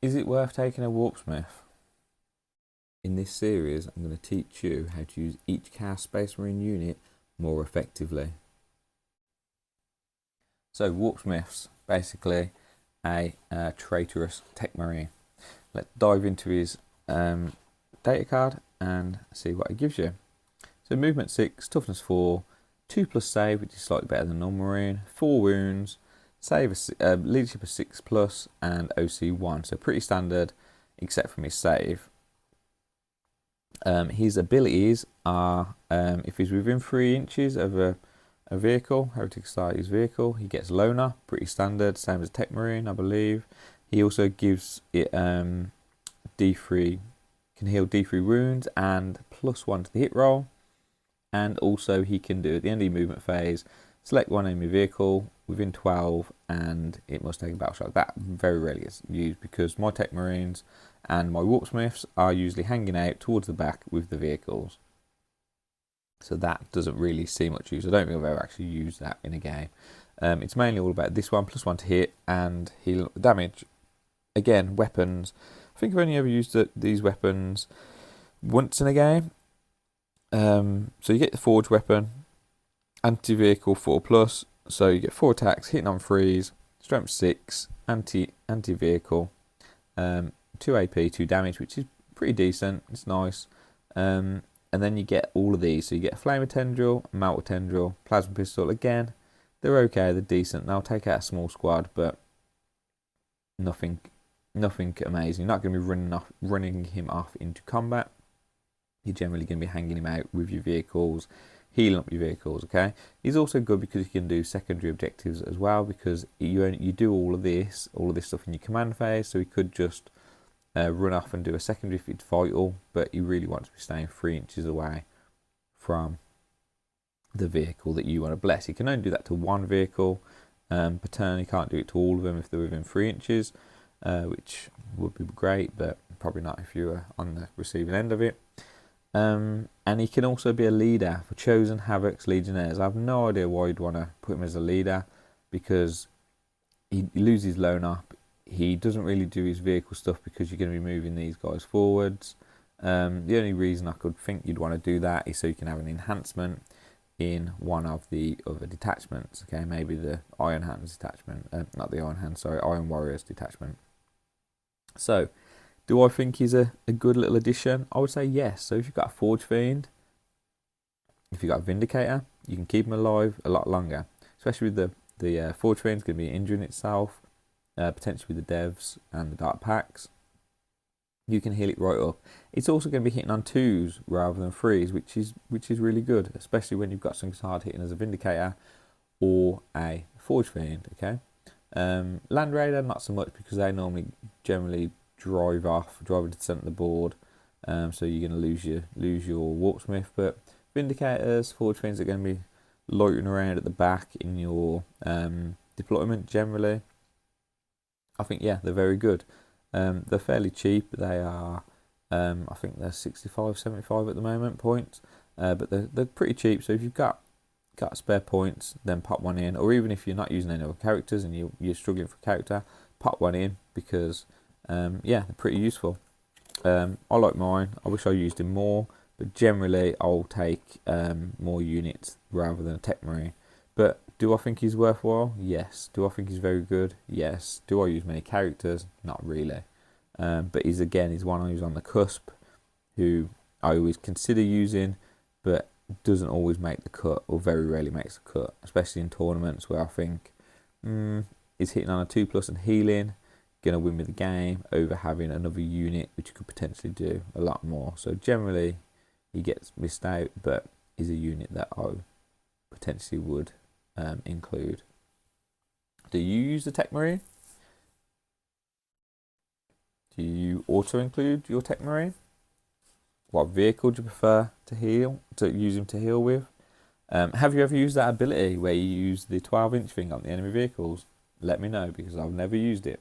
Is it worth taking a Warpsmith? In this series, I'm going to teach you how to use each Chaos Space Marine unit more effectively. So Warpsmiths, basically a traitorous tech marine. Let's dive into his data card and see what it gives you. So movement 6, toughness 4, 2+ save, which is slightly better than normal marine, 4 wounds, save leadership of 6+, and OC 1. So pretty standard, except for his save. His abilities are if he's within 3 inches of a vehicle, Heretic Society's vehicle, he gets Loner, pretty standard, same as Tech Marine, I believe. He also gives it D3, can heal D3 wounds and +1 to the hit roll. And also he can do at the end of the movement phase, select one enemy vehicle within 12 and it must take a battle shock. That very rarely gets used because my Tech Marines and my Warpsmiths are usually hanging out towards the back with the vehicles. So that doesn't really see much use. I don't think I've ever actually used that in a game. It's mainly all about this one, +1 to hit and heal damage. Again, weapons. I think I've only ever used these weapons once in a game. So you get the forge weapon, anti-vehicle 4+, so you get 4 attacks, hitting on 3s, strength 6, anti-vehicle, 2 AP, 2 damage, which is pretty decent. It's nice. And then you get all of these. So you get a Flamer Tendril, a Melter Tendril, Plasma Pistol. Again, they're okay, they're decent. They'll take out a small squad, but nothing amazing. You're not going to be running him off into combat. You're generally going to be hanging him out with your vehicles, healing up your vehicles, okay? He's also good because you can do secondary objectives as well, because you do all of this stuff in your command phase, so he could just run off and do a secondary if it's vital, but you really want to be staying 3 inches away from the vehicle that you want to bless. You can only do that to one vehicle, per turn. You can't do it to all of them if they're within 3 inches, which would be great, but probably not if you were on the receiving end of it. And he can also be a leader for Chosen, Havocs, Legionnaires. I have no idea why you'd want to put him as a leader, because he loses lone up. He doesn't really do his vehicle stuff because you're going to be moving these guys forwards. The only reason I could think you'd want to do that is so you can have an enhancement in one of the other detachments. Okay, maybe the Iron Hands detachment, not the Iron Hands, sorry, Iron Warriors detachment. So, do I think he's a good little addition? I would say yes. So if you've got a Forge Fiend, if you've got a Vindicator, you can keep him alive a lot longer. Especially with the Forge Fiend's going to be injuring itself, potentially with the devs and the dark packs. You can heal it right up. It's also going to be hitting on 2s rather than 3s, which is really good, especially when you've got something hard hitting as a Vindicator or a Forge Fiend. Okay, Land Raider not so much because they normally generally drive into the centre of the board, so you're going to lose your Warpsmith. But Vindicators, Forge Fiends are going to be loitering around at the back in your deployment generally. I think, yeah, they're very good. They're fairly cheap. They are, I think they're 65, 75 at the moment points, but they're pretty cheap. So if you've got spare points, then pop one in, or even if you're not using any other characters and you're struggling for a character, pop one in, because yeah, they're pretty useful. I like mine. I wish I used him more, but generally I'll take more units rather than a Tech Marine. But do I think he's worthwhile? Yes. Do I think he's very good? Yes. Do I use many characters? Not really. But he's one who's on the cusp, who I always consider using, but doesn't always make the cut, or very rarely makes the cut, especially in tournaments where I think he's hitting on a 2+ and healing, gonna win me the game over having another unit which could potentially do a lot more. So generally he gets missed out, but is a unit that I potentially would include. Do you use the Tech Marine? Do you auto include your Tech Marine? What vehicle do you prefer to use him to heal with? Have you ever used that ability where you use the 12-inch thing on the enemy vehicles? Let me know, because I've never used it.